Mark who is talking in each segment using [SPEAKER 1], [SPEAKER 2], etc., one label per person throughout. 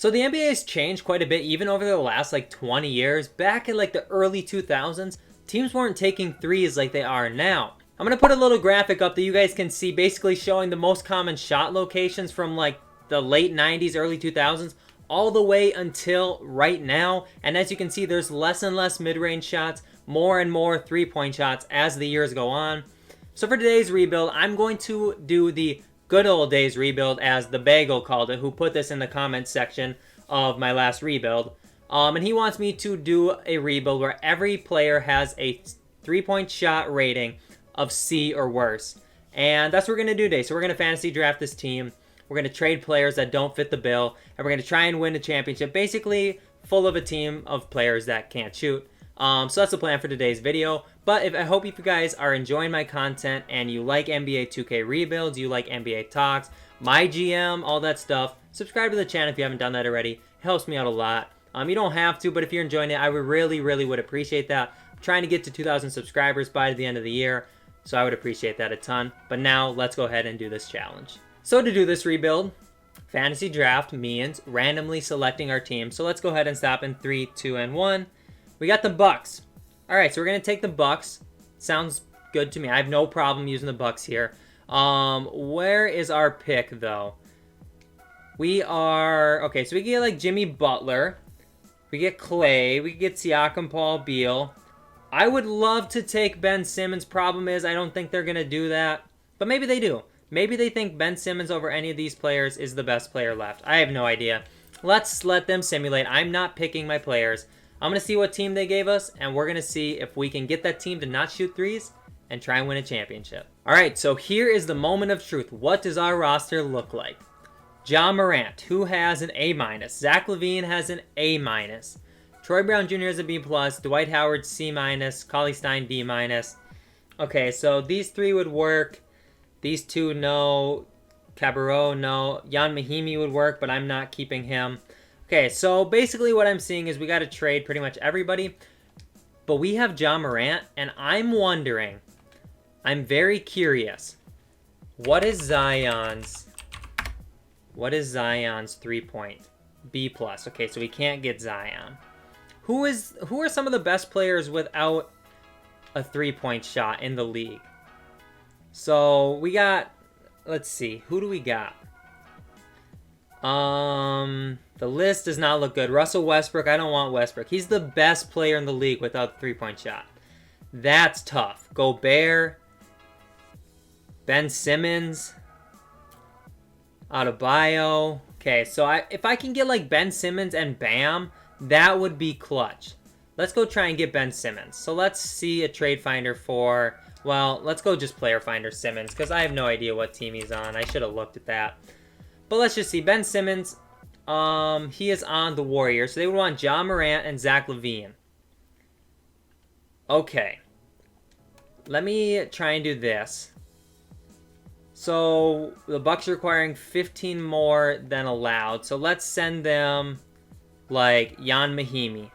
[SPEAKER 1] So the NBA has changed quite a bit even over the last like 20 years. Back in like the early 2000s, teams weren't taking threes like they are now. I'm going to put a little graphic up that you guys can see basically showing the most common shot locations from like the late 90s, early 2000s, all the way until right now. And as you can see, there's less and less mid-range shots, more and more three-point shots as the years go on. So for today's rebuild, I'm going to do the good old days rebuild, as the Bagel called it, who put this in the comments section of my last rebuild. And he wants me to do a rebuild where every player has a three-point shot rating of C or worse. And that's what we're going to do today. So we're going to fantasy draft this team. We're going to trade players that don't fit the bill. And we're going to try and win a championship, basically full of a team of players that can't shoot. So that's the plan for today's video. But I hope you guys are enjoying my content and you like NBA 2K rebuilds, you like NBA talks, my GM, all that stuff. Subscribe to the channel if you haven't done that already. It helps me out a lot. You don't have to, but if you're enjoying it, I would really would appreciate that. I'm trying to get to 2,000 subscribers by the end of the year, so I would appreciate that a ton. But now let's go ahead and do this challenge. So to do this rebuild, fantasy draft means randomly selecting our team. So let's go ahead and stop in 3, 2, and 1. We got the Bucks. All right, so we're going to take the Bucks. Sounds good to me. I have no problem using the Bucks here. Where is our pick, though? We are... Okay, so we get, like, Jimmy Butler. We get Clay. We get Siakam, Paul Beal. I would love to take Ben Simmons. Problem is, I don't think they're going to do that. But maybe they do. Maybe they think Ben Simmons over any of these players is the best player left. I have no idea. Let's let them simulate. I'm not picking my players. I'm going to see what team they gave us, and we're going to see if we can get that team to not shoot threes and try and win a championship. All right, so here is the moment of truth. What does our roster look like? Ja Morant, who has an A-. Zach Levine has an A-. Troy Brown Jr. has a B+. Dwight Howard, C-. Cauley Stein, D-. Okay, so these three would work. These two, no. Cabarrot, no. Jan Mahimi would work, but I'm not keeping him. Okay, so basically what I'm seeing is we got to trade pretty much everybody. But we have Ja Morant, and I'm wondering, I'm very curious, what is Zion's 3-point? B+. Okay, so we can't get Zion. Who are some of the best players without a 3-point shot in the league? So we got, let's see, who do we got? The list does not look good. Russell Westbrook, I don't want Westbrook. He's the best player in the league without the 3-point shot. That's tough. Gobert, Ben Simmons, Adebayo. Okay, so if I can get like Ben Simmons and Bam, that would be clutch. Let's go try and get Ben Simmons. So let's see a trade finder for, well, let's go just player finder Simmons, because I have no idea what team he's on. I should have looked at that. But let's just see. Ben Simmons, he is on the Warriors. So they would want Ja Morant and Zach Levine. Okay. Let me try and do this. So the Bucks are requiring 15 more than allowed. So let's send them like Jan Mahimi.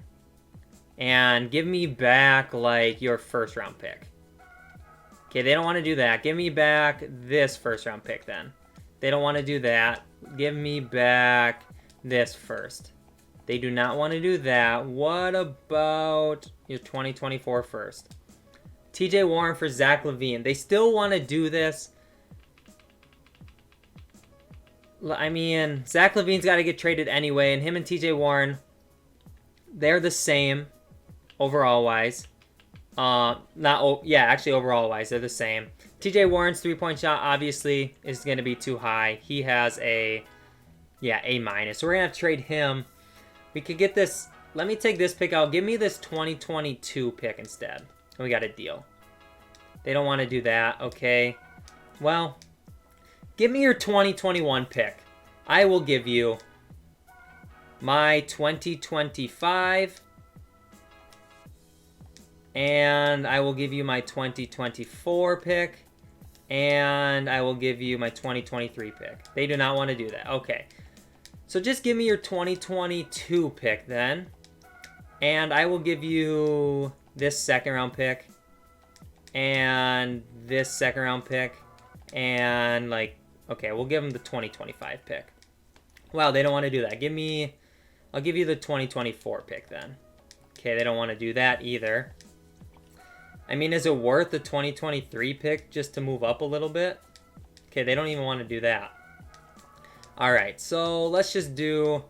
[SPEAKER 1] And give me back like your first round pick. Okay, they don't want to do that. Give me back this first round pick then. They don't want to do that. Give me back this first. They do not want to do that. What about your 2024 first? TJ Warren for Zach Levine. They still want to do this. I mean, Zach Levine's got to get traded anyway, and him and TJ Warren, they're the same overall-wise. Actually overall-wise, they're the same. TJ Warren's 3-point shot obviously is going to be too high. He has A-. So we're going to have to trade him. We could get this. Let me take this pick out. Give me this 2022 pick instead. And we got a deal. They don't want to do that. Okay. Well, give me your 2021 pick. I will give you my 2025. And I will give you my 2024 pick. And I will give you my 2023 pick. They do not want to do that. Okay. So just give me your 2022 pick then. And I will give you this second round pick. And this second round pick. And okay, we'll give them the 2025 pick. Wow, they don't want to do that. I'll give you the 2024 pick then. Okay, they don't want to do that either. I mean, is it worth the 2023 pick just to move up a little bit? Okay, they don't even want to do that. All right, so let's just do...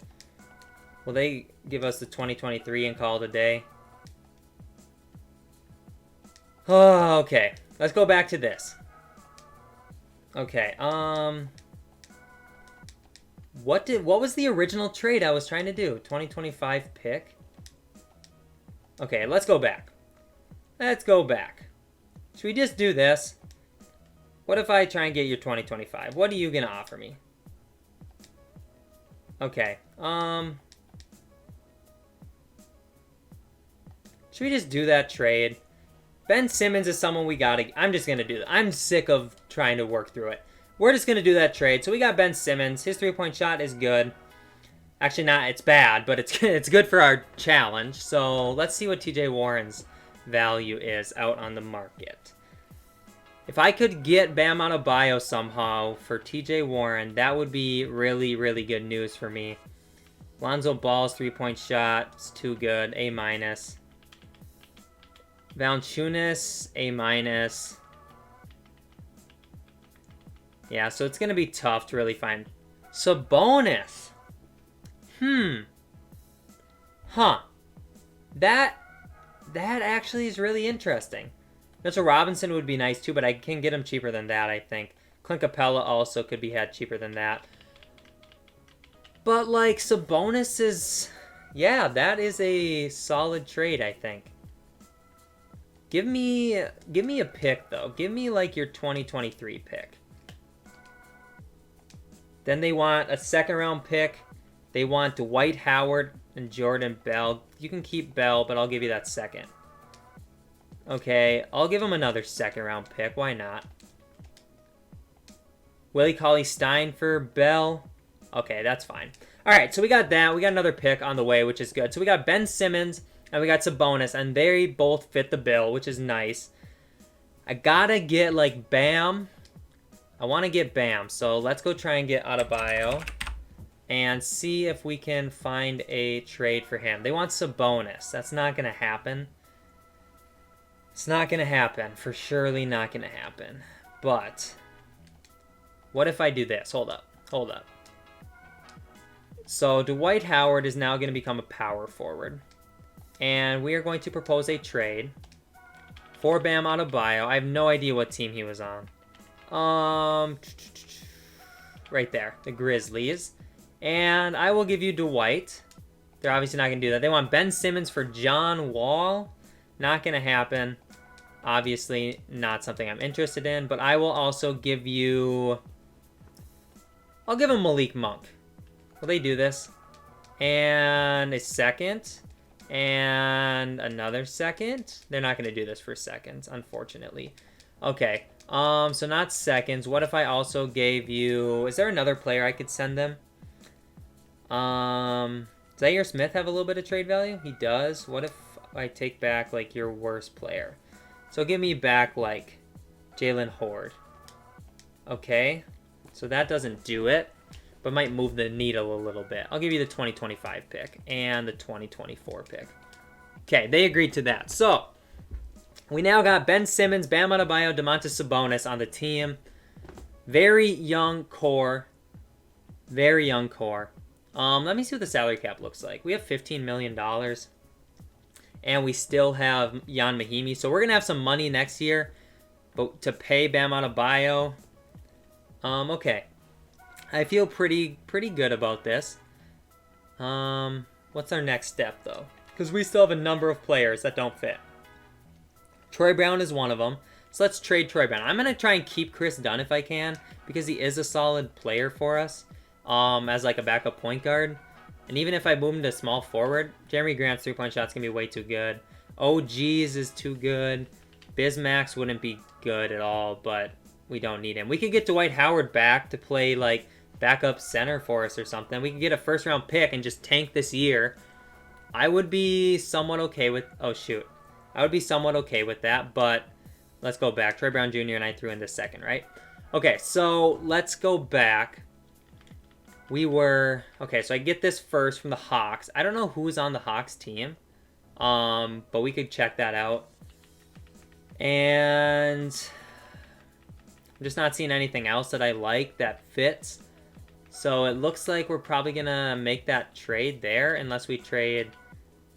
[SPEAKER 1] Will they give us the 2023 and call it a day? Oh, okay. Let's go back to this. Okay, what was the original trade I was trying to do? 2025 pick? Okay, let's go back. Let's go back. Should we just do this? What if I try and get your 2025? What are you gonna offer me? Okay, should we just do that trade? Ben Simmons is someone we gotta... I'm just gonna do that. I'm sick of trying to work through it. We're just going to do that trade. So we got Ben Simmons. His three-point shot is good. Actually, not. It's bad, but it's good for our challenge. So let's see what TJ Warren's value is out on the market. If I could get Bam Adebayo somehow for TJ Warren, that would be really, really good news for me. Lonzo Ball's three-point shot is too good. A-. Valanciunas, A-. Yeah, so it's going to be tough to really find. Sabonis. Huh. That actually is really interesting. Mitchell Robinson would be nice too, but I can get him cheaper than that, I think. Clint Capella also could be had cheaper than that. But, like, Sabonis is... Yeah, that is a solid trade, I think. Give me a pick, though. Give me, like, your 2023 pick. Then they want a second-round pick. They want Dwight Howard and Jordan Bell. You can keep Bell, but I'll give you that second. Okay, I'll give him another second-round pick. Why not? Willie Cauley-Stein for Bell. Okay, that's fine. All right, so we got that. We got another pick on the way, which is good. So we got Ben Simmons and we got Sabonis, and they both fit the bill, which is nice. I gotta get, like, Bam. I want to get Bam, so let's go try and get Adebayo and see if we can find a trade for him. They want Sabonis. That's not going to happen. It's not going to happen. For surely not going to happen. But what if I do this? Hold up. Hold up. So Dwight Howard is now going to become a power forward. And we are going to propose a trade for Bam Adebayo. I have no idea what team he was on. Right there, the Grizzlies. And I will give you Dwight. They're obviously not going to do that. They want Ben Simmons for John Wall. Not going to happen. Obviously not something I'm interested in. But I will also give you... I'll give him Malik Monk. Will they do this? And a second. And another second. They're not going to do this for seconds, unfortunately. Okay. So not seconds. What if I also gave you... Is there another player I could send them? Does Zaire Smith have a little bit of trade value? He does. What if I take back, like, your worst player? So give me back, like, Jalen Horde. Okay. So that doesn't do it, but might move the needle a little bit. I'll give you the 2025 pick and the 2024 pick. Okay, they agreed to that. So... we now got Ben Simmons, Bam Adebayo, Domantas Sabonis on the team. Very young core. Very young core. Let me see what the salary cap looks like. We have $15 million. And we still have Jan Mahimi. So we're going to have some money next year but to pay Bam Adebayo. Okay. I feel pretty good about this. What's our next step, though? Because we still have a number of players that don't fit. Troy Brown is one of them. So let's trade Troy Brown. I'm going to try and keep Chris Dunn if I can, because he is a solid player for us as like a backup point guard. And even if I move him to small forward, Jeremy Grant's three-point shot's going to be way too good. OG's is too good. Bismack's wouldn't be good at all, but we don't need him. We could get Dwight Howard back to play like backup center for us or something. We could get a first-round pick and just tank this year. I would be somewhat okay with... oh, shoot. I would be somewhat okay with that, but let's go back. Troy Brown Jr. and I threw in the second, right? Okay, so let's go back. we were... Okay, so I get this first from the Hawks. I don't know who's on the Hawks team. But we could check that out. And I'm just not seeing anything else that I like that fits. So it looks like we're probably going to make that trade there unless we trade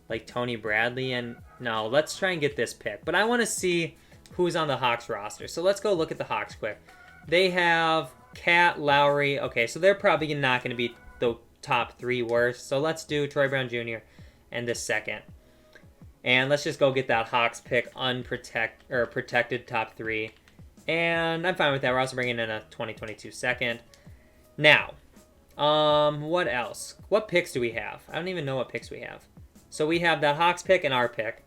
[SPEAKER 1] like Tony Bradley. And no, let's try and get this pick. But I want to see who's on the Hawks roster. So let's go look at the Hawks quick. They have Cat, Lowry. Okay, so they're probably not going to be the top 3 worst. So let's do Troy Brown Jr. and this second. And let's just go get that Hawks pick protected top 3. And I'm fine with that. We're also bringing in a 2022 second. Now, what else? What picks do we have? I don't even know what picks we have. So we have that Hawks pick and our pick.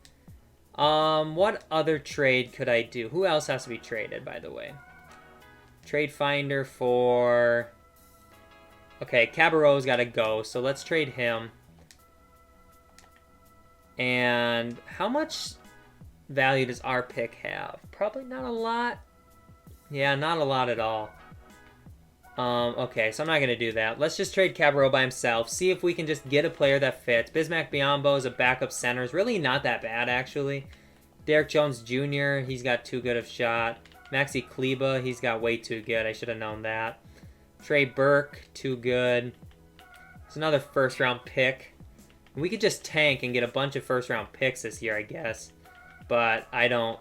[SPEAKER 1] What other trade could I do? Who else has to be traded, by the way? Trade finder for... Okay, Cabarrot's got to go, so let's trade him. And how much value does our pick have? Probably not a lot. Yeah, not a lot at all. Okay, so I'm not going to do that. Let's just trade Cabarrot by himself. See if we can just get a player that fits. Bismack Biyombo is a backup center. Is really not that bad, actually. Derek Jones Jr., he's got too good of shot. Maxi Kleba, he's got way too good. I should have known that. Trey Burke, too good. It's another first-round pick. We could just tank and get a bunch of first-round picks this year, I guess. But I don't...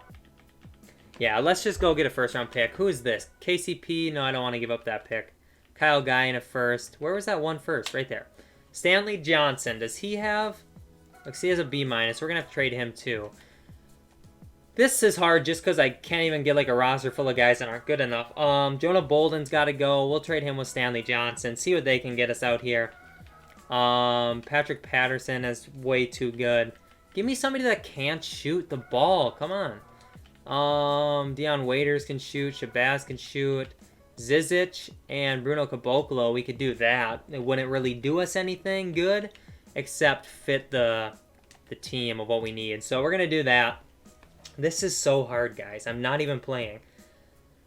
[SPEAKER 1] Yeah, let's just go get a first-round pick. Who is this? KCP? No, I don't want to give up that pick. Kyle Guy in a first. Where was that one first? Right there. Stanley Johnson. Does he have... Looks, he has a B-. We're going to have to trade him, too. This is hard just because I can't even get like a roster full of guys that aren't good enough. Jonah Bolden's got to go. We'll trade him with Stanley Johnson. See what they can get us out here. Patrick Patterson is way too good. Give me somebody that can't shoot the ball. Come on. Dion Waiters can shoot. Shabazz can shoot. Zizic and Bruno Caboclo, we could do that. It wouldn't really do us anything good except fit the team of what we need. So we're going to do that. This is so hard, guys. I'm not even playing.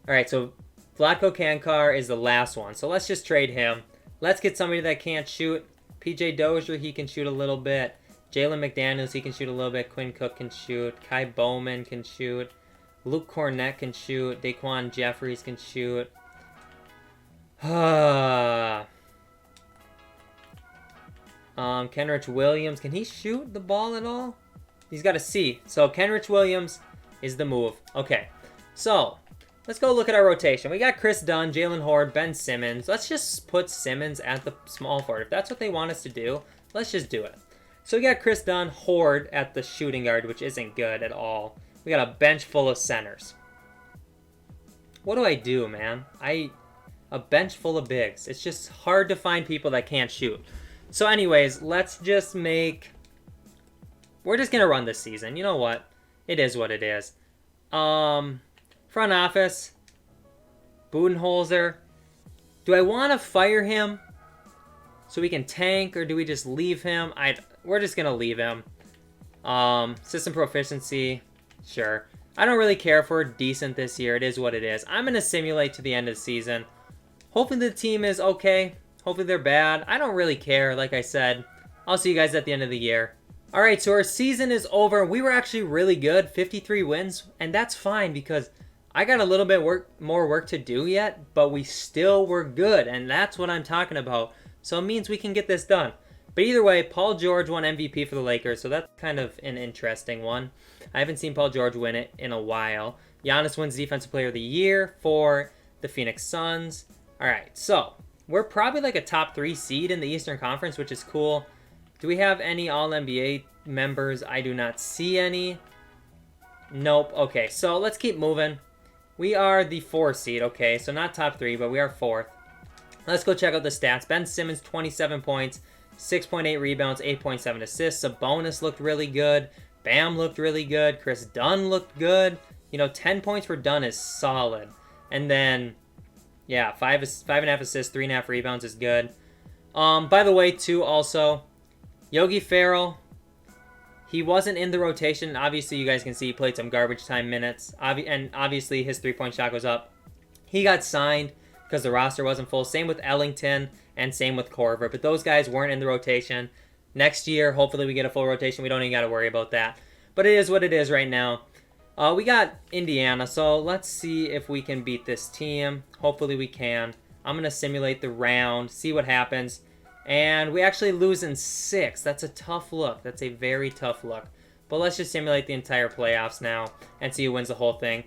[SPEAKER 1] All right, so Vlatko Kankar is the last one. So let's just trade him. Let's get somebody that can't shoot. PJ Dozier, he can shoot a little bit. Jalen McDaniels, he can shoot a little bit. Quinn Cook can shoot. Kai Bowman can shoot. Luke Cornett can shoot. Daquan Jeffries can shoot. Kenrich Williams, can he shoot the ball at all? He's got a C. So Kenrich Williams is the move. Okay, so let's go look at our rotation. We got Chris Dunn, Jalen Horde, Ben Simmons. Let's just put Simmons at the small forward. If that's what they want us to do, let's just do it. So we got Chris Dunn, Horde at the shooting guard, which isn't good at all. We got a bench full of centers. What do I do, man? A bench full of bigs. It's just hard to find people that can't shoot. So anyways, let's just make... We're just going to run this season. You know what? It is what it is. Front office. Budenholzer. Do I want to fire him so we can tank, or do we just leave him? We're just going to leave him. System proficiency. Sure. I don't really care if we're decent this year. It is what it is. I'm going to simulate to the end of the season. Hopefully the team is okay. Hopefully they're bad. I don't really care, like I said. I'll see you guys at the end of the year. Alright, so our season is over. We were actually really good, 53 wins, and that's fine because I got a little bit more work to do yet, but we still were good, and that's what I'm talking about. So it means we can get this done. But either way, Paul George won MVP for the Lakers, so that's kind of an interesting one. I haven't seen Paul George win it in a while. Giannis wins Defensive Player of the Year for the Phoenix Suns. Alright, so we're probably like a top 3 seed in the Eastern Conference, which is cool. Do we have any All-NBA members? I do not see any. Nope. Okay, so let's keep moving. We are the 4 seed. Okay, so not top 3, but we are 4th. Let's go check out the stats. Ben Simmons, 27 points, 6.8 rebounds, 8.7 assists. Sabonis looked really good. Bam looked really good. Chris Dunn looked good. You know, 10 points for Dunn is solid. And then, yeah, 5.5 assists, 3.5 rebounds is good. By the way, too, also... Yogi Ferrell, he wasn't in the rotation. Obviously, you guys can see he played some garbage time minutes. And obviously, his three-point shot goes up. He got signed because the roster wasn't full. Same with Ellington. and same with Korver. But those guys weren't in the rotation. Next year, hopefully we get a full rotation. We don't even got to worry about that. But it is what it is right now. We got Indiana, so let's see if we can beat this team. Hopefully we can. I'm going to simulate the round, see what happens. And we actually lose in 6. That's a tough look. That's a very tough look. But let's just simulate the entire playoffs now and see who wins the whole thing.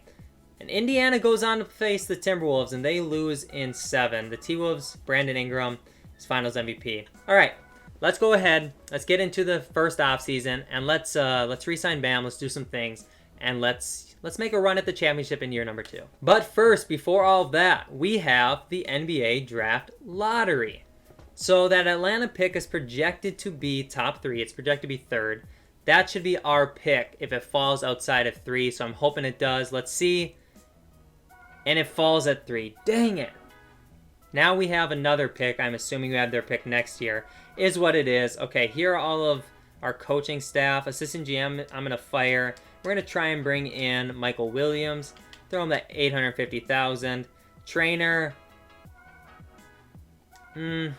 [SPEAKER 1] And Indiana goes on to face the Timberwolves, and they lose in 7. The T-Wolves, Brandon Ingram is Finals MVP. All right. Let's go ahead. Let's get into the first offseason, and let's re-sign Bam. Let's do some things, and let's make a run at the championship in year number 2. But first, before all of that, we have the NBA Draft Lottery. So that Atlanta pick is projected to be top 3. It's projected to be 3rd. That should be our pick if it falls outside of 3. So I'm hoping it does. Let's see. And it falls at 3. Dang it. Now we have another pick. I'm assuming we have their pick next year. Is what it is. Okay, here are all of our coaching staff. Assistant GM, I'm going to fire. We're going to try and bring in Michael Williams. Throw him that $850,000. Trainer. I'm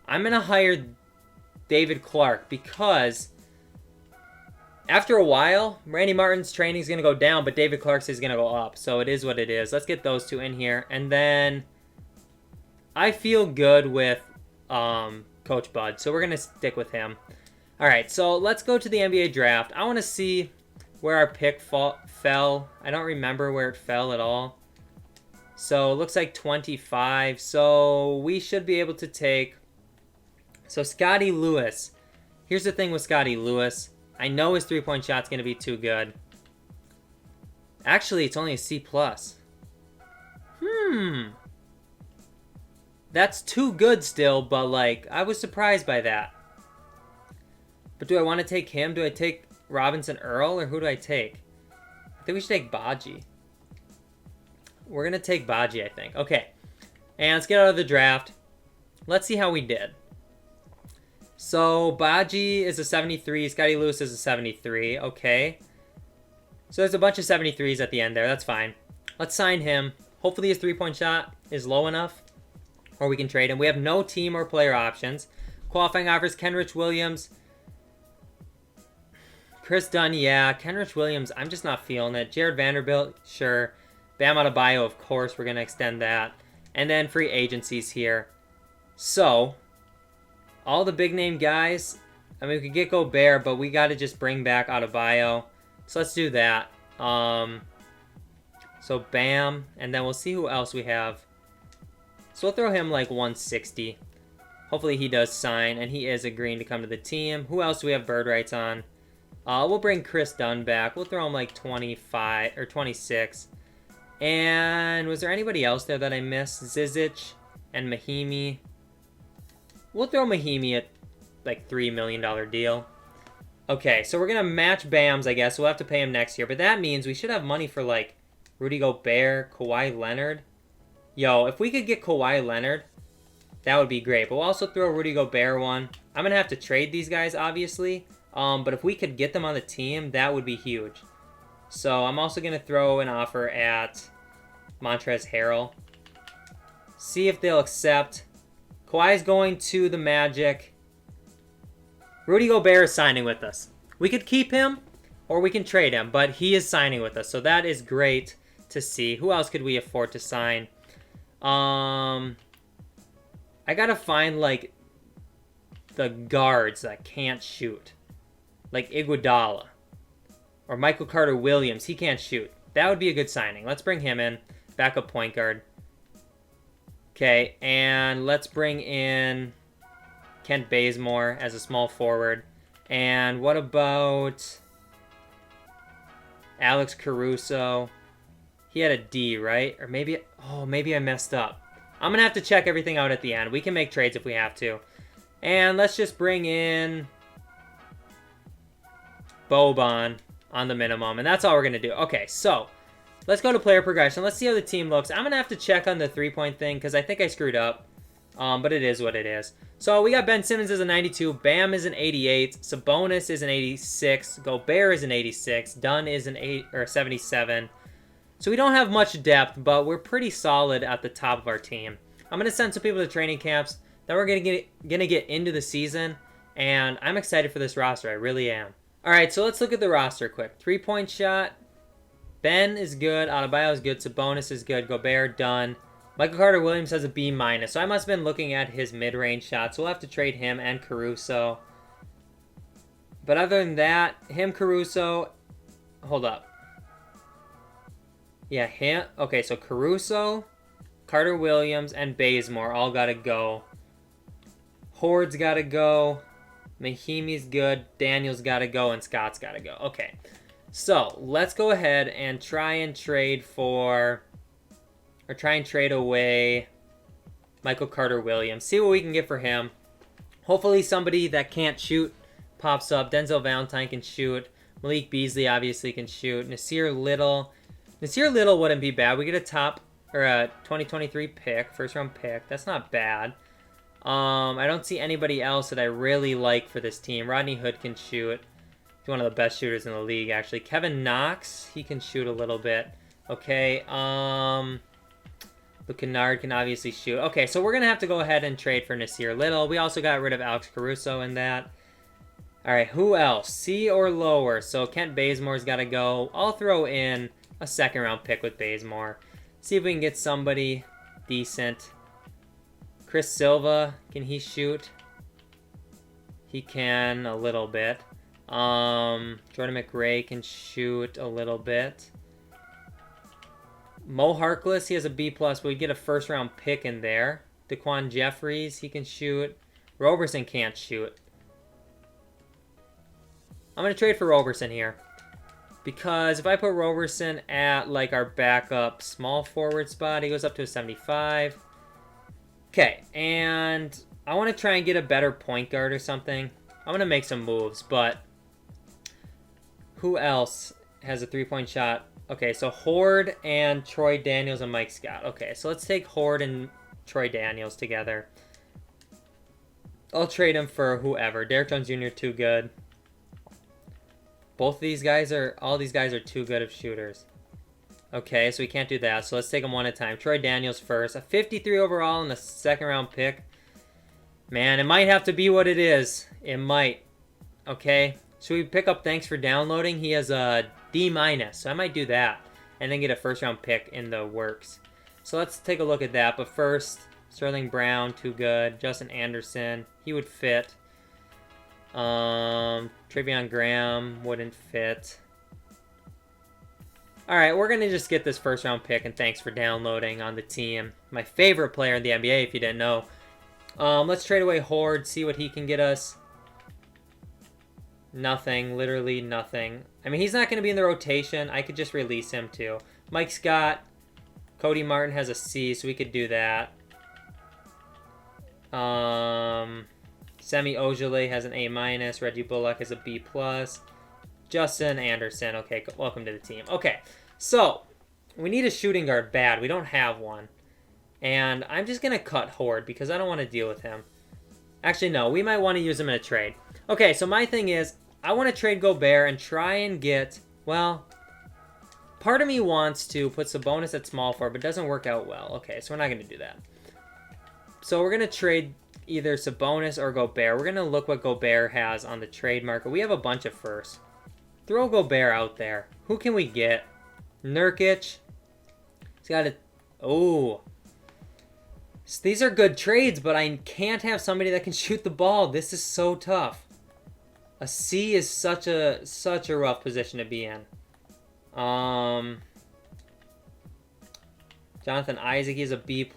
[SPEAKER 1] going to hire David Clark because after a while, Randy Martin's training is going to go down, but David Clark's is going to go up. So it is what it is. Let's get those two in here. And then I feel good with Coach Bud, so we're going to stick with him. All right, so let's go to the NBA draft. I want to see where our pick fell. I don't remember where it fell at all. So it looks like 25. So we should be able to take... So Scotty Lewis. Here's the thing with Scotty Lewis. I know his three-point shot's going to be too good. Actually, it's only a C+. That's too good still, but, like, I was surprised by that. But do I want to take him? Do I take Robinson Earl, or who do I take? I think we should take Baji. We're going to take Baji, I think. Okay. And let's get out of the draft. Let's see how we did. So, Baji is a 73. Scotty Lewis is a 73. Okay. So, there's a bunch of 73s at the end there. That's fine. Let's sign him. Hopefully, his three-point shot is low enough, or we can trade him. We have no team or player options. Qualifying offers, Kenrich Williams. Chris Dunn, yeah. Kenrich Williams, I'm just not feeling it. Jared Vanderbilt, sure. Bam Adebayo, of course. We're going to extend that. And then free agencies here. So, all the big-name guys, I mean, we could get Gobert, but we got to just bring back Adebayo. So let's do that. So Bam, and then we'll see who else we have. So we'll throw him like 160. Hopefully he does sign, and he is agreeing to come to the team. Who else do we have bird rights on? We'll bring Chris Dunn back. We'll throw him like 25 or 26. And was there anybody else there that I missed? Zizic and Mahimi. We'll throw Mahimi at like $3 million deal. Okay, so we're going to match Bam's, I guess. We'll have to pay him next year. But that means we should have money for like Rudy Gobert, Kawhi Leonard. Yo, if we could get Kawhi Leonard, that would be great. But we'll also throw Rudy Gobert one. I'm going to have to trade these guys, obviously. But if we could get them on the team, that would be huge. So I'm also going to throw an offer at Montrezl Harrell. See if they'll accept. Kawhi's going to the Magic. Rudy Gobert is signing with us. We could keep him or we can trade him, but he is signing with us. So that is great to see. Who else could we afford to sign? I gotta find like the guards that can't shoot, like Iguodala or Michael Carter Williams. He can't shoot. That would be a good signing. Let's bring him in, backup point guard. Okay, and let's bring in Kent Bazemore as a small forward. And what about Alex Caruso? He had a D, right? Or maybe, oh, maybe I messed up. I'm going to have to check everything out at the end. We can make trades if we have to. And let's just bring in Boban on the minimum. And that's all we're going to do. Okay, so let's go to player progression. Let's see how the team looks. I'm going to have to check on the three-point thing because I think I screwed up. But it is what it is. So we got Ben Simmons as a 92. Bam is an 88. Sabonis is an 86. Gobert is an 86. Dunn is an 77. So we don't have much depth, but we're pretty solid at the top of our team. I'm going to send some people to training camps. Then we're going to get into the season. And I'm excited for this roster. I really am. All right, so let's look at the roster quick. 3-point shot. Ben is good. Adebayo is good. Sabonis is good. Gobert, done. Michael Carter-Williams has a B-. So I must have been looking at his mid-range shots. So we'll have to trade him and Caruso. But other than that, him, Caruso... Hold up. Yeah, him... Okay, so Caruso, Carter-Williams, and Bazemore all got to go. Horde's got to go. Mahimi's good. Daniel's got to go. And Scott's got to go. Okay. So, let's go ahead and try and trade for... Or try and trade away Michael Carter-Williams. See what we can get for him. Hopefully somebody that can't shoot pops up. Denzel Valentine can shoot. Malik Beasley obviously can shoot. Nasir Little. Nasir Little wouldn't be bad. We get a top... Or a 2023 pick. First round pick. That's not bad. I don't see anybody else that I really like for this team. Rodney Hood can shoot. He's one of the best shooters in the league, actually. Kevin Knox, he can shoot a little bit. Okay, Luke Kennard can obviously shoot. Okay, so we're going to have to go ahead and trade for Nasir Little. We also got rid of Alex Caruso in that. All right, who else? C or lower? So Kent Bazemore's got to go. I'll throw in a second-round pick with Bazemore. See if we can get somebody decent. Chris Silva, can he shoot? He can a little bit. Jordan McRae can shoot a little bit. Mo Harkless, he has a B+, but we get a first-round pick in there. Daquan Jeffries, he can shoot. Roberson can't shoot. I'm going to trade for Roberson here. Because if I put Roberson at, like, our backup small forward spot, he goes up to a 75. Okay, and I want to try and get a better point guard or something. I'm going to make some moves, but who else has a three-point shot? Okay, so Horde and Troy Daniels and Mike Scott. Okay, so let's take Horde and Troy Daniels together. I'll trade him for whoever. Derrick Jones Jr. too good. All these guys are too good of shooters. Okay, so we can't do that. So let's take them one at a time. Troy Daniels first. A 53 overall and a second-round pick. Man, it might have to be what it is. It might. Okay. Should we pick up thanks for downloading? He has a D-. So I might do that. And then get a first-round pick in the works. So let's take a look at that. But first, Sterling Brown, too good. Justin Anderson, he would fit. Travion Graham wouldn't fit. Alright, we're going to just get this first round pick, and thanks for downloading on the team. My favorite player in the NBA, if you didn't know. Let's trade away Horde, see what he can get us. Nothing, literally nothing. I mean, he's not going to be in the rotation. I could just release him too. Mike Scott, Cody Martin has a C, so we could do that. Semi Ojeleye has an A-. Reggie Bullock has a B+. Justin Anderson. Okay, welcome to the team. Okay, so we need a shooting guard bad. We don't have one. And I'm just going to cut Horde because I don't want to deal with him. Actually, no. We might want to use him in a trade. Okay, so my thing is I want to trade Gobert and try and get, well, part of me wants to put Sabonis at small forward, but it doesn't work out well. Okay, so we're not going to do that. So we're going to trade either Sabonis or Gobert. We're going to look what Gobert has on the trade market. We have a bunch of firsts. Throw Gobert out there. Who can we get? Nurkic. He's got a... Oh. These are good trades, but I can't have somebody that can shoot the ball. This is so tough. A C is such a rough position to be in. Jonathan Isaac has a B+.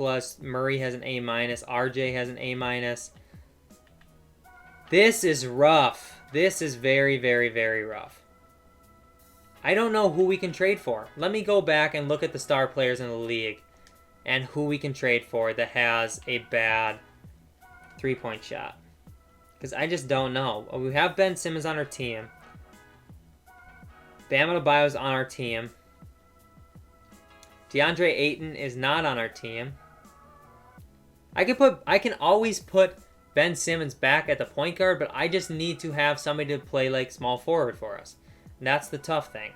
[SPEAKER 1] Murray has an A-. RJ has an A-. This is rough. This is very, very, very rough. I don't know who we can trade for. Let me go back and look at the star players in the league and who we can trade for that has a bad three-point shot. Because I just don't know. We have Ben Simmons on our team. Bam Adebayo's on our team. Deandre Ayton is not on our team. I can always put Ben Simmons back at the point guard, but I just need to have somebody to play like small forward for us. And that's the tough thing.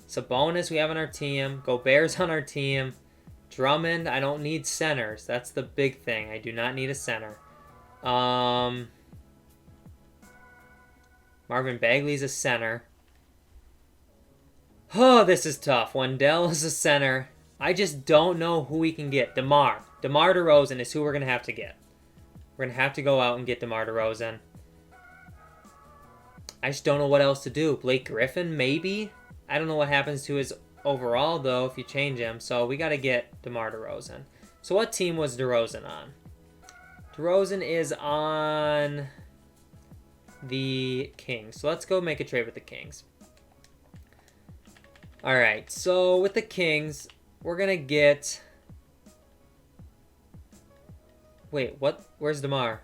[SPEAKER 1] Sabonis we have on our team. Gobert's on our team. Drummond, I don't need centers. That's the big thing. I do not need a center. Marvin Bagley's a center. Oh, this is tough. Wendell is a center. I just don't know who we can get. DeMar DeRozan is who we're going to have to get. We're going to have to go out and get DeMar DeRozan. I just don't know what else to do. Blake Griffin, maybe? I don't know what happens to his overall, though, if you change him. So we got to get DeMar DeRozan. So what team was DeRozan on? DeRozan is on the Kings. So let's go make a trade with the Kings. All right, so with the Kings, we're going to get... Wait, what? Where's DeMar?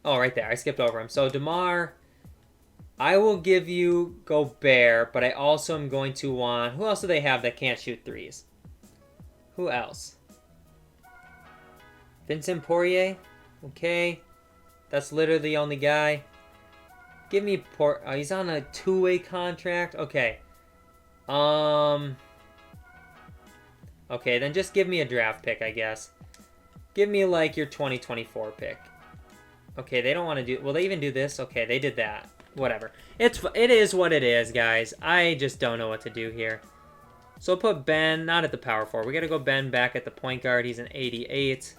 [SPEAKER 1] Oh, right there. I skipped over him. So DeMar, I will give you Gobert, but I also am going to want... Who else do they have that can't shoot threes? Who else? Vincent Poirier? Okay. That's literally the only guy. Give me he's on a two-way contract. Okay. Okay, then just give me a draft pick, I guess. Give me, like, your 2024 pick. Okay, they don't want to do... Will they even do this? Okay, they did that. Whatever. It is what it is, guys. I just don't know what to do here. So we'll put Ben, not at the power forward. We got to go Ben back at the point guard. He's an 88.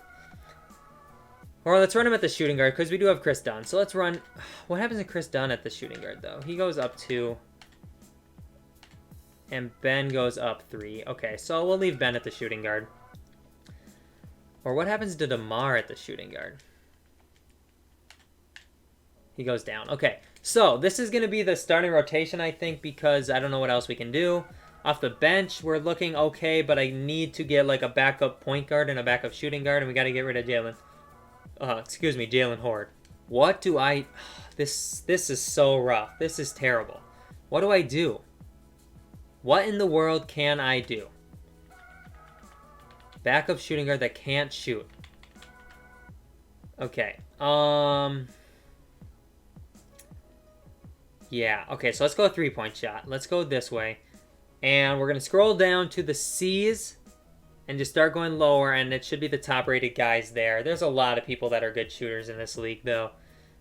[SPEAKER 1] Or let's run him at the shooting guard, because we do have Chris Dunn. So let's run... What happens to Chris Dunn at the shooting guard, though? He goes up 2. And Ben goes up 3. Okay, so we'll leave Ben at the shooting guard. Or what happens to DeMar at the shooting guard? He goes down. Okay, so this is going to be the starting rotation, I think, because I don't know what else we can do. Off the bench, we're looking okay, but I need to get like a backup point guard and a backup shooting guard, and we got to get rid of Jalen Horde. What do I... This is so rough. This is terrible. What do I do? What in the world can I do? Backup shooting guard that can't shoot. Okay. Yeah. Okay, so let's go 3-point shot. Let's go this way. And we're going to scroll down to the C's and just start going lower, and it should be the top-rated guys there. There's a lot of people that are good shooters in this league, though.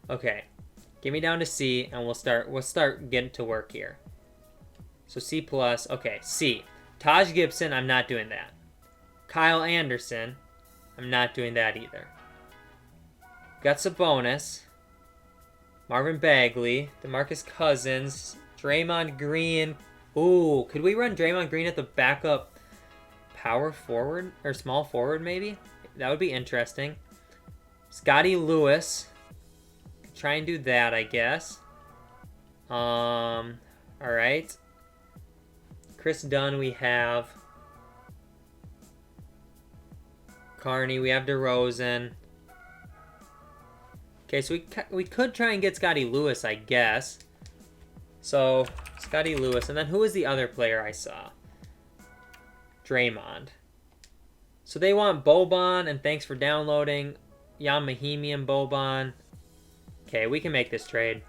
[SPEAKER 1] Okay. Get me down to C, and we'll start getting to work here. So C+. Okay, C. Taj Gibson, I'm not doing that. Kyle Anderson, I'm not doing that either. Got Sabonis. Marvin Bagley. DeMarcus Cousins. Draymond Green. Ooh, could we run Draymond Green at the backup power forward? Or small forward, maybe? That would be interesting. Scotty Lewis. Try and do that, I guess. Alright. Chris Dunn, we have. Carney, we have DeRozan. Okay, so we could try and get Scotty Lewis, I guess. So, Scotty Lewis. And then who was the other player I saw? Draymond. So they want Boban, and thanks for downloading. Jan Mahimi and Boban. Okay, we can make this trade.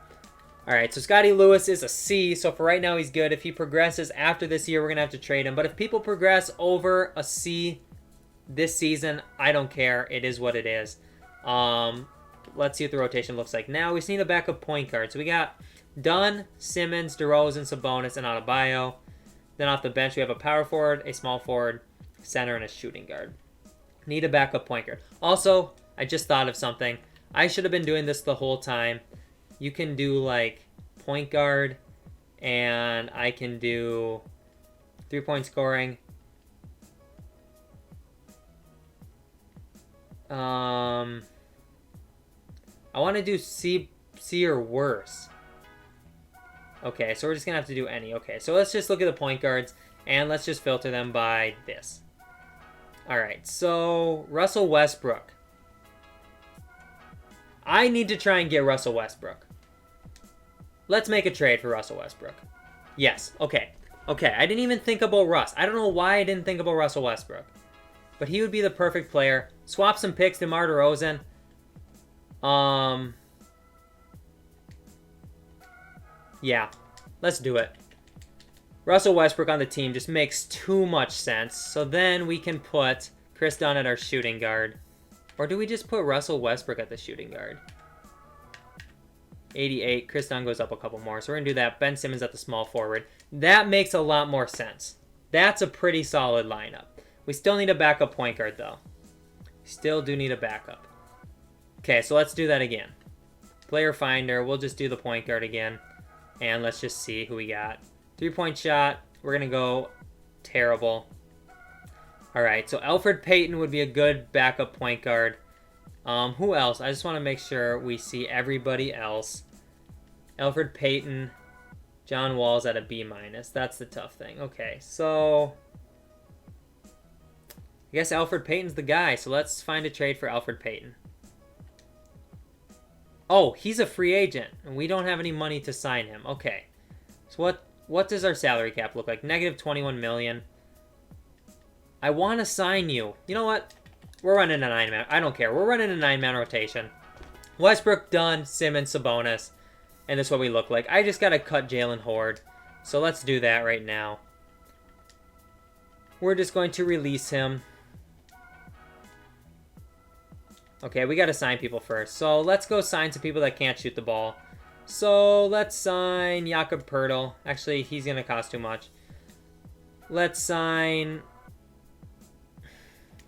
[SPEAKER 1] Alright, so Scotty Lewis is a C, so for right now he's good. If he progresses after this year, we're going to have to trade him. But if people progress over a C this season, I don't care. It is what it is. Let's see what the rotation looks like. Now, we just need a backup point guard. So we got Dunn, Simmons, DeRozan, Sabonis, and Adebayo. Then off the bench, we have a power forward, a small forward, center, and a shooting guard. Need a backup point guard. Also, I just thought of something. I should have been doing this the whole time. You can do, like, point guard, and I can do 3-point scoring. I want to do C or worse. Okay, so we're just going to have to do any. Okay, so let's just look at the point guards, and let's just filter them by this. Alright, so Russell Westbrook. I need to try and get Russell Westbrook. Let's make a trade for Russell Westbrook. Yes, okay. Okay, I didn't even think about Russ. I don't know why I didn't think about Russell Westbrook. But he would be the perfect player. Swap some picks to DeMar DeRozan. Yeah, let's do it. Russell Westbrook on the team just makes too much sense. So then we can put Chris Dunn at our shooting guard. Or do we just put Russell Westbrook at the shooting guard? 88. Chris Dunn goes up a couple more. So we're going to do that. Ben Simmons at the small forward. That makes a lot more sense. That's a pretty solid lineup. We still need a backup point guard, though. Still do need a backup. Okay, so let's do that again. Player finder. We'll just do the point guard again. And let's just see who we got. 3-point shot. We're going to go terrible. All right, so Alfred Payton would be a good backup point guard. Who else? I just want to make sure we see everybody else. Alfred Payton, John Wall's at a B-. That's the tough thing. Okay, so I guess Alfred Payton's the guy. So let's find a trade for Alfred Payton. Oh, he's a free agent, and we don't have any money to sign him. Okay, so what does our salary cap look like? Negative $21 million. I want to sign you. You know what? We're running a 9-man. I don't care. We're running a 9-man rotation. Westbrook, Dunn, Simmons, Sabonis. And this is what we look like. I just got to cut Jalen Horde. So let's do that right now. We're just going to release him. Okay, we got to sign people first. So let's go sign some people that can't shoot the ball. So let's sign Jakob Poeltl. Actually, he's going to cost too much. Let's sign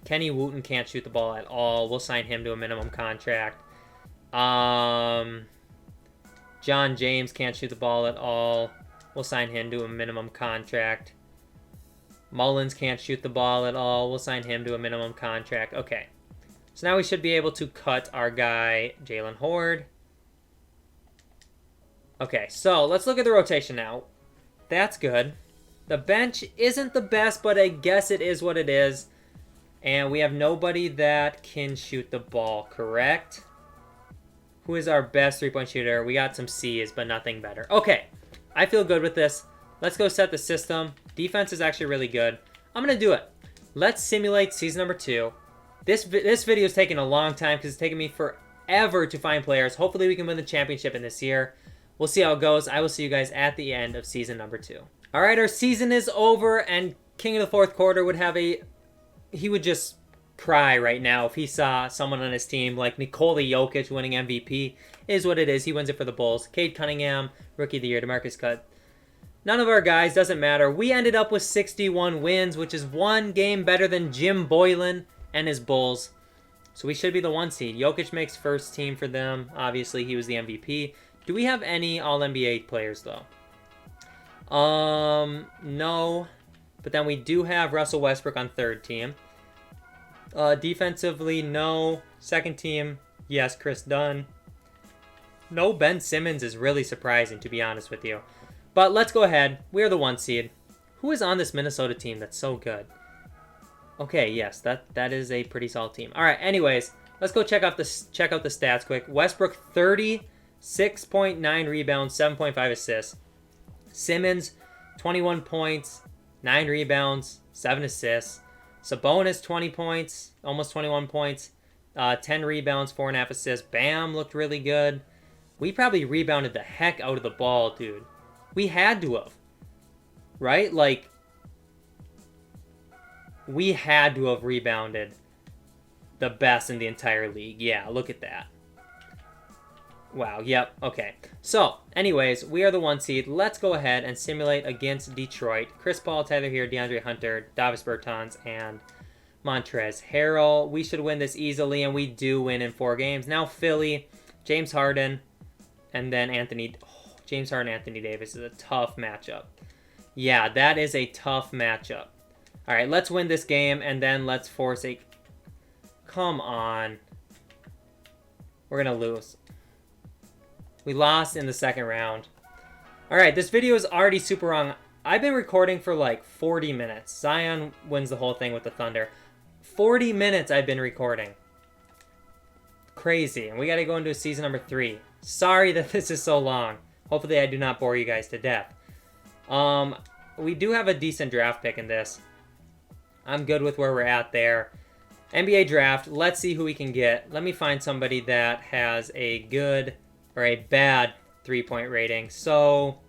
[SPEAKER 1] Kenny Wooten. Can't shoot the ball at all. We'll sign him to a minimum contract. John James can't shoot the ball at all. We'll sign him to a minimum contract. Mullins can't shoot the ball at all. We'll sign him to a minimum contract. Okay. So now we should be able to cut our guy, Jalen Horde. Okay, so let's look at the rotation now. That's good. The bench isn't the best, but I guess it is what it is. And we have nobody that can shoot the ball, correct? Who is our best three-point shooter? We got some C's, but nothing better. Okay, I feel good with this. Let's go set the system. Defense is actually really good. I'm going to do it. Let's simulate season number 2. This video is taking a long time because it's taking me forever to find players. Hopefully we can win the championship in this year. We'll see how it goes. I will see you guys at the end of season number 2. All right, our season is over, and King of the Fourth Quarter would have he would just cry right now if he saw someone on his team like Nikola Jokic winning MVP. It is what it is. He wins it for the Bulls. Cade Cunningham, Rookie of the Year, DeMarcus Cousins. None of our guys, doesn't matter. We ended up with 61 wins, which is one game better than Jim Boylan and his Bulls. So we should be the 1 seed. Jokic makes first team for them. Obviously, he was the MVP. Do we have any All-NBA players, though? No. But then we do have Russell Westbrook on third team. Defensively, no. Second team, yes, Chris Dunn. No, Ben Simmons is really surprising, to be honest with you. But let's go ahead. We are the 1 seed. Who is on this Minnesota team that's so good? Okay, yes, that is a pretty solid team. All right, anyways, let's go check out the stats quick. Westbrook, 36.9 rebounds, 7.5 assists. Simmons, 21 points, 9 rebounds, 7 assists. Sabonis, 20 points, almost 21 points, 10 rebounds, 4.5 assists. Bam looked really good. We probably rebounded the heck out of the ball, dude. We had to have. Right? Like, we had to have rebounded the best in the entire league. Yeah, look at that. Wow, yep, okay. So, anyways, we are the 1 seed. Let's go ahead and simulate against Detroit. Chris Paul, Tyler Hero, DeAndre Hunter, Davis Bertans, and Montrezl Harrell. We should win this easily, and we do win in 4 games. Now Philly, James Harden, and then James Harden, Anthony Davis is a tough matchup. Yeah, that is a tough matchup. All right, let's win this game, and then let's force a... Come on. We're going to lose. We lost in the second round. All right, this video is already super long. I've been recording for like 40 minutes. Zion wins the whole thing with the Thunder. 40 minutes I've been recording. Crazy. And we got to go into season number 3. Sorry that this is so long. Hopefully I do not bore you guys to death. We do have a decent draft pick in this. I'm good with where we're at there. NBA draft. Let's see who we can get. Let me find somebody that has a good or a bad 3-point rating. So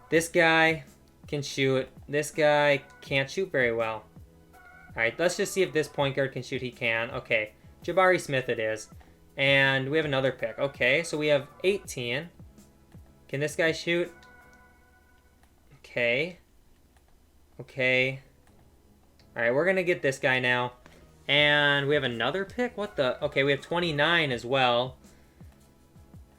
[SPEAKER 1] this guy can shoot. This guy can't shoot very well. All right, let's just see if this point guard can shoot. He can. Okay, Jabari Smith it is. And we have another pick. Okay, so we have 18. Can this guy shoot? Okay. Okay. All right, we're going to get this guy now. And we have another pick? What the? Okay, we have 29 as well.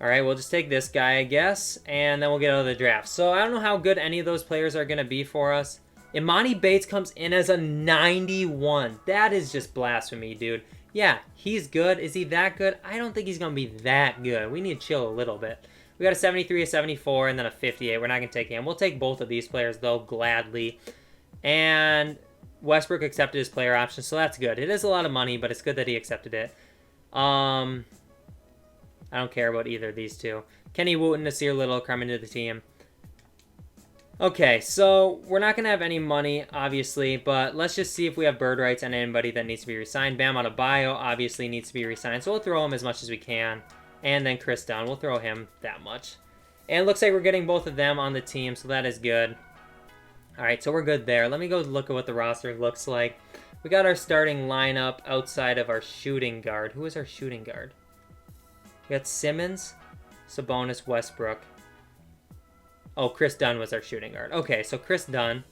[SPEAKER 1] All right, we'll just take this guy, I guess. And then we'll get out of the draft. So I don't know how good any of those players are going to be for us. Imani Bates comes in as a 91. That is just blasphemy, dude. Yeah, he's good. Is he that good? I don't think he's going to be that good. We need to chill a little bit. We got a 73, a 74, and then a 58. We're not going to take him. We'll take both of these players, though, gladly. And Westbrook accepted his player option, so that's good. It is a lot of money, but it's good that he accepted it. I don't care about either of these two. Kenny Wooten, Nasir Little coming to the team. Okay, so we're not going to have any money, obviously, but let's just see if we have bird rights on anybody that needs to be re-signed. Bam Adebayo obviously needs to be re-signed, so we'll throw him as much as we can. And then Chris Dunn, we'll throw him that much. And it looks like we're getting both of them on the team, so that is good. All right, so we're good there. Let me go look at what the roster looks like. We got our starting lineup outside of our shooting guard. Who is our shooting guard? We got Simmons, Sabonis, Westbrook. Oh, Chris Dunn was our shooting guard. Okay, so Chris Dunn.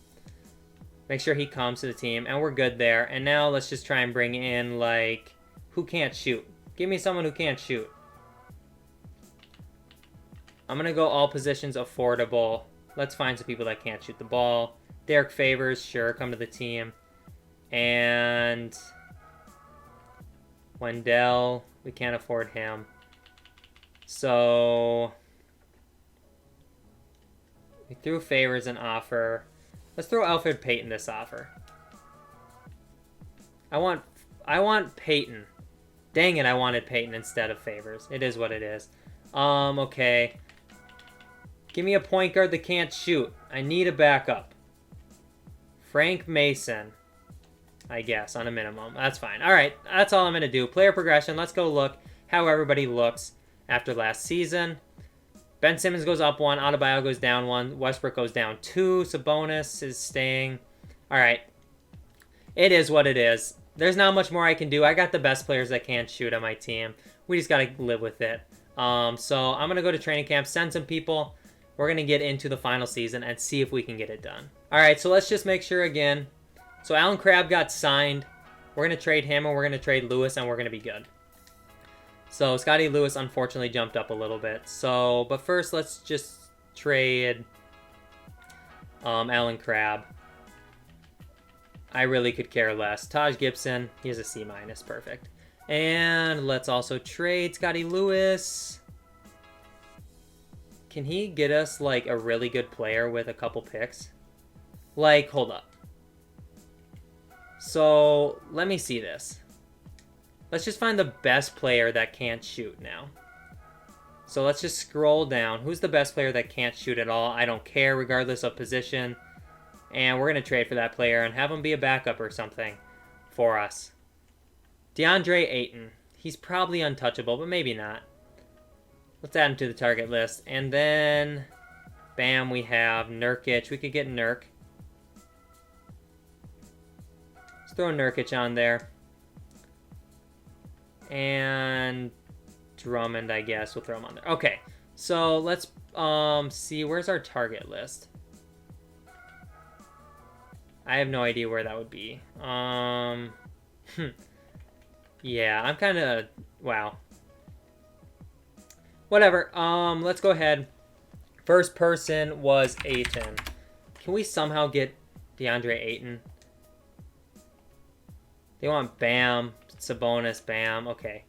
[SPEAKER 1] Make sure he comes to the team, and we're good there. And now let's just try and bring in, like, who can't shoot? Give me someone who can't shoot. I'm going to go all positions affordable. Let's find some people that can't shoot the ball. Derek Favors, sure, come to the team. And Wendell, we can't afford him. So we threw Favors an offer. Let's throw Alfred Payton this offer. I want Payton. Dang it, I wanted Payton instead of Favors. It is what it is. Okay. Give me a point guard that can't shoot. I need a backup. Frank Mason, I guess, on a minimum. That's fine. All right, that's all I'm going to do. Player progression. Let's go look how everybody looks after last season. Ben Simmons goes up 1. Adebayo goes down 1. Westbrook goes down 2. Sabonis is staying. All right. It is what it is. There's not much more I can do. I got the best players that can't shoot on my team. We just got to live with it. So I'm going to go to training camp, send some people. We're going to get into the final season and see if we can get it done. All right, so let's just make sure again. So Allen Crabbe got signed. We're going to trade him, and we're going to trade Lewis, and we're going to be good. So Scotty Lewis unfortunately jumped up a little bit. So, but first let's just trade Allen Crabbe. I really could care less. Taj Gibson, he has a C-. Perfect. And let's also trade Scotty Lewis. Can he get us, like, a really good player with a couple picks? Like, hold up. So, let me see this. Let's just find the best player that can't shoot now. So, let's just scroll down. Who's the best player that can't shoot at all? I don't care, regardless of position. And we're going to trade for that player and have him be a backup or something for us. Deandre Ayton. He's probably untouchable, but maybe not. Let's add him to the target list. And then, bam, we have Nurkic. We could get Nurk. Let's throw Nurkic on there. And Drummond, I guess. We'll throw him on there. Okay, so let's see. Where's our target list? I have no idea where that would be. Yeah, I'm kind of... Wow. Whatever. Let's go ahead. First person was Ayton. Can we somehow get Deandre Ayton? They want Bam, Sabonis, Bam. Okay.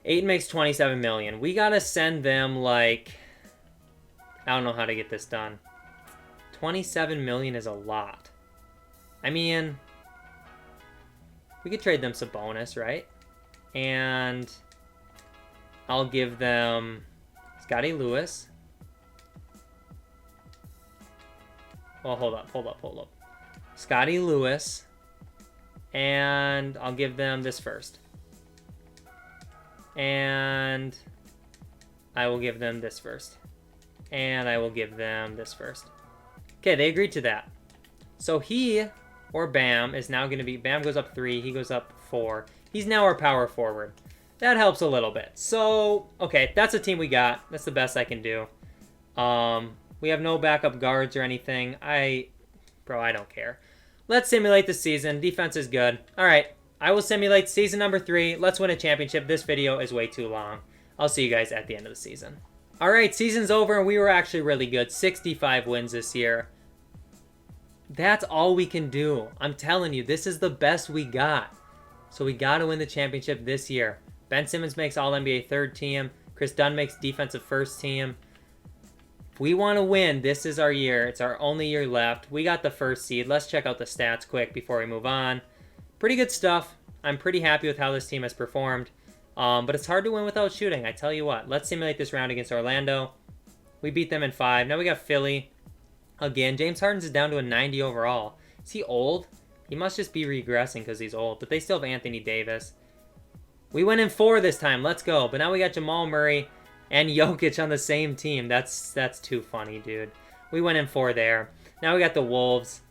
[SPEAKER 1] Ayton makes $27 million. We gotta send them, like... I don't know how to get this done. $27 million is a lot. I mean... We could trade them Sabonis, right? And... I'll give them Scotty Lewis. Well, hold up. Scotty Lewis. And I'll give them this first. And I will give them this first. And I will give them this first. Okay, they agreed to that. So he or Bam is now going to be... Bam goes up 3. He goes up 4. He's now our power forward. That helps a little bit. So, okay, that's the team we got. That's the best I can do. We have no backup guards or anything. Bro, I don't care. Let's simulate the season. Defense is good. All right, I will simulate season number 3. Let's win a championship. This video is way too long. I'll see you guys at the end of the season. All right, season's over, and we were actually really good. 65 wins this year. That's all we can do. I'm telling you, this is the best we got. So we got to win the championship this year. Ben Simmons makes All-NBA third team. Chris Dunn makes defensive first team. If we want to win, this is our year. It's our only year left. We got the first seed. Let's check out the stats quick before we move on. Pretty good stuff. I'm pretty happy with how this team has performed. But it's hard to win without shooting. I tell you what. Let's simulate this round against Orlando. We beat them in 5. Now we got Philly. Again, James Harden's is down to a 90 overall. Is he old? He must just be regressing because he's old. But they still have Anthony Davis. We went in 4 this time. Let's go. But now we got Jamal Murray and Jokic on the same team. That's too funny, dude. We went in 4 there. Now we got the Wolves.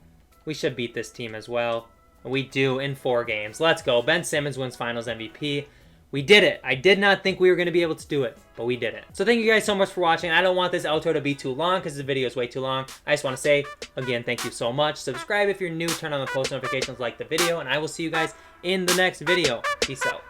[SPEAKER 1] We should beat this team as well. We do in 4 games. Let's go. Ben Simmons wins Finals MVP. We did it. I did not think we were going to be able to do it, but we did it. So thank you guys so much for watching. I don't want this outro to be too long because the video is way too long. I just want to say, again, thank you so much. Subscribe if you're new. Turn on the post notifications, like the video, and I will see you guys in the next video. Peace out.